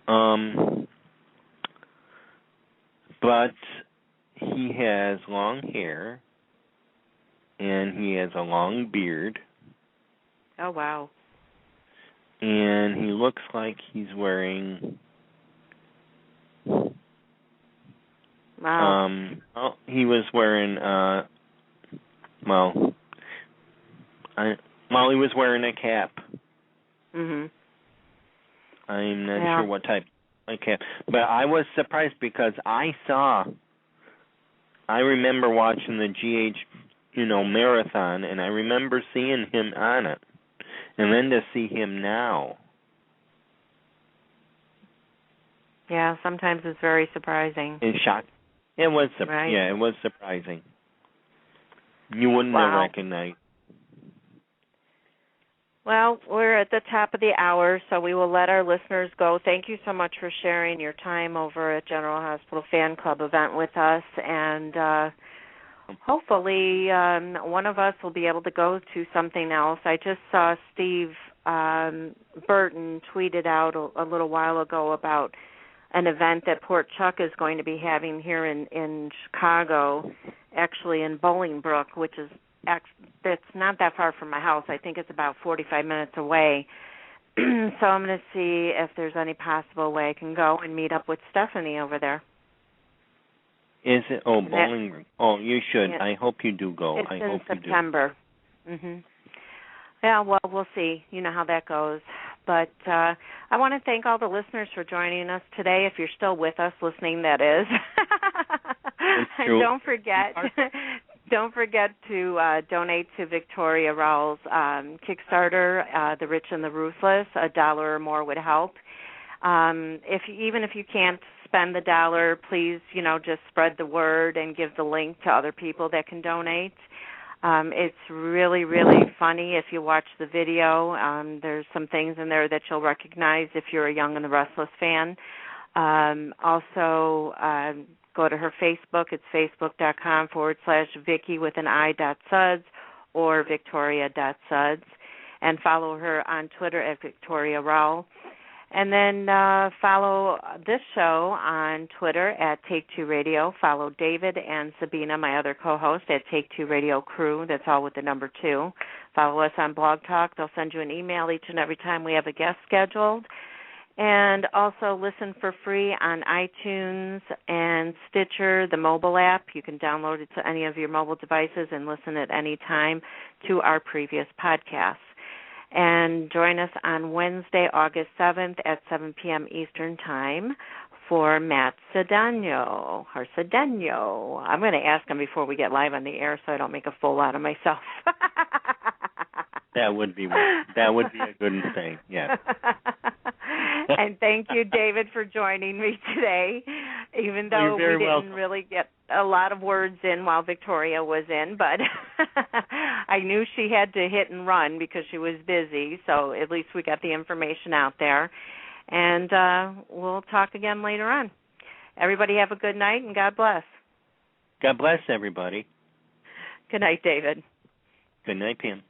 But he has long hair, and he has a long beard. Oh, wow. And he looks like he's wearing... Wow. He was wearing, he was wearing a cap. Mhm. I'm not sure what type of cap. But I was surprised because I remember watching the GH, marathon, and I remember seeing him on it. And then to see him now. Yeah, sometimes it's very surprising. It's shocking. It was, right? Yeah, it was surprising. You wouldn't have recognized. Well, we're at the top of the hour, so we will let our listeners go. Thank you so much for sharing your time over at General Hospital Fan Club event with us, and hopefully one of us will be able to go to something else. I just saw Steve Burton tweeted out a little while ago about an event that Port Chuck is going to be having here in Chicago, actually in Bolingbrook, which is that's not that far from my house. I think it's about 45 minutes away. So I'm going to see if there's any possible way I can go and meet up with Stephanie over there. Is it? Oh, Bolingbrook. Oh, you should. Yeah. I hope you do go. It's I in hope September. You do. Yeah, well, we'll see. You know how that goes. But I want to thank all the listeners for joining us today. If you're still with us listening, that is. And don't forget to donate to Victoria Rowell's Kickstarter, The Rich-and-the-Ruthless. $1 or more would help. Even if you can't spend the $1, please, just spread the word and give the link to other people that can donate. It's really, really funny if you watch the video. There's some things in there that you'll recognize if you're a Young and the Restless fan. Also, go to her Facebook. It's facebook.com/Vicky with an I.Suds or Victoria.Suds. And follow her on Twitter at Victoria Rowell. And then follow this show on Twitter at Take Two Radio. Follow David and Sabina, my other co-host, at Take Two Radio Crew. That's all with the number 2. Follow us on Blog Talk. They'll send you an email each and every time we have a guest scheduled. And also listen for free on iTunes and Stitcher, the mobile app. You can download it to any of your mobile devices and listen at any time to our previous podcasts. And join us on Wednesday, August 7th at 7 p.m. Eastern Time for Matt Cedeno. I'm going to ask him before we get live on the air so I don't make a fool out of myself. That would be a good thing, yeah. And thank you, David, for joining me today, even though we didn't really get a lot of words in while Victoria was in, but I knew she had to hit and run because she was busy, so at least we got the information out there. And we'll talk again later on. Everybody have a good night, and God bless. God bless everybody. Good night, David. Good night, Pam.